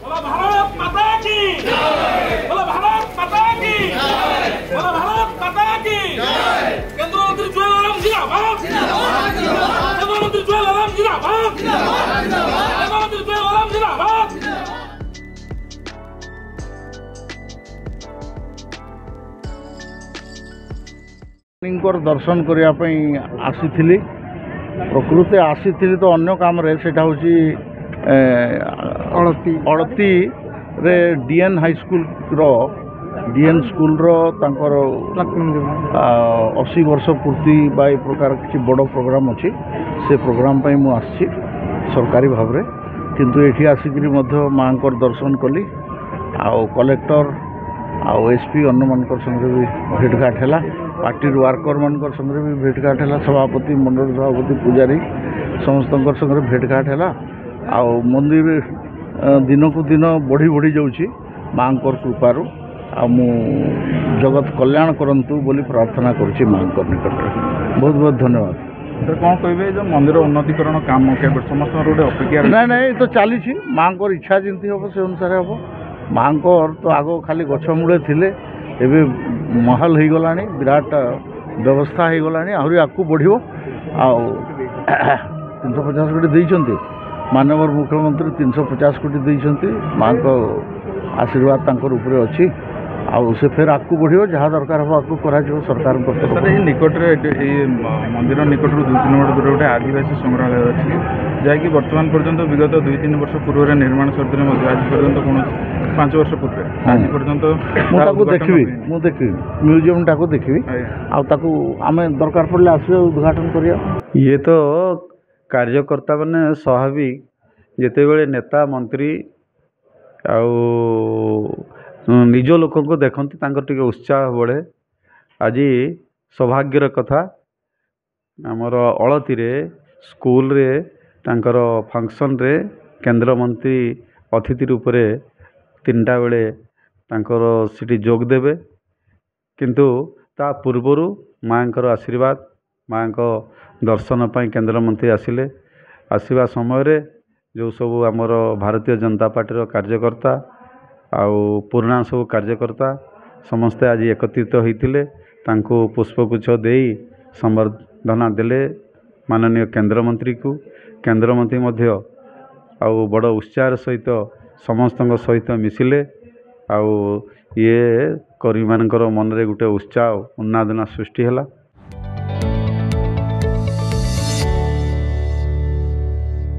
बोलो भारत माता की जय। बोलो भारत माता की जय। बोलो भारत माता की जय। केंद्र मंत्री जुएल आलम जिंदाबाद जिंदाबाद जिंदाबाद। केंद्र मंत्री जुएल आलम जिंदाबाद जिंदाबाद जिंदाबाद। केंद्र मंत्री जुएल आलम जिंदाबाद। दर्शन करने आसी प्रकृति आसी तो अन्य काम अड़ती रे DN high school DN school रो 80 वर्ष पूर्ति बा प्रकार किसी बड़ प्रोग्राम अच्छी से प्रोग्राम मु आसी सरकारी भाव में किंतु एठी आसिक माँ दर्शन कली आउ कलेक्टर आउ एसपी अन्य मान संगे भी भेटघाट है पार्टी वर्कर मान संगे भी भेटघाट है सभापति मंडल सभापति पुजारी समस्त संगे भेटघाट है आउ मंदिर दिन को दिन बढ़ी बढ़ी जाऊँगी माँ कृपारू मु जगत कल्याण करंतु बोली प्रार्थना करुच्ची माँ निकट में। बहुत बहुत धन्यवाद। सर कौन कहे जो मंदिर उन्नतीकरण काम समस्त गोटे अपेक्षा ना ना तो चली माँ इच्छा जमी हम से अनुसार हम माँ तो आग खाली गछमूले थिले एबे महल हो गला विराट व्यवस्था हो गला आहरी आगू बढ़ आ 350 कोटी देइछन्ति माननीय मुख्यमंत्री 350 कोटी देइछन्ति माँ को आशीर्वाद तांकर उपरे अछि आउ से फिर आगू बढ़ियो जहाँ दरकार हम आगू करा सरकार निकट मंदिर निकट 2-3 मिनट दूर गोटे आदिवासी संग्रहालय अच्छी जहाँकि बर्तमान पर्यंत विगत 2-3 वर्ष पूर्व निर्माण सरित आज पर्यंत कौन 5 वर्ष पूर्व आज पर्यंत देखी म्यूजियम टाक देखी आम दरकार पड़े आसवे उद्घाटन करिया। ये तो कार्यकर्ता मैंने स्वाभाविक जितेबले नेता मंत्री निज लोक को देखती टे उत्साह बढ़े। आज सौभाग्यर कथा आमर अड़ती स्कूल रे तांकर फंक्शन रे केंद्र मंत्री अतिथि रूप से 3टा बेले तांकर सिटी जोग देवे किंतु ता पूर्वर माँ आशीर्वाद माँ को दर्शन पर केंद्र मंत्री आसिले आसवा समय जो सब आमर भारतीय जनता पार्टी कार्यकर्ता आउ पुराना सब कार्यकर्ता समस्ते आज एकत्रित होते पुष्पगुच्छ दे संबर्धना देले माननीय केंद्र मंत्री को। केंद्र मंत्री मध्य आउ बड़ उत्साह सहित समस्त सहित मिसिले आउ ये कर्मी मान मन रे गोटे उत्साह उन्नादना सृष्टि है।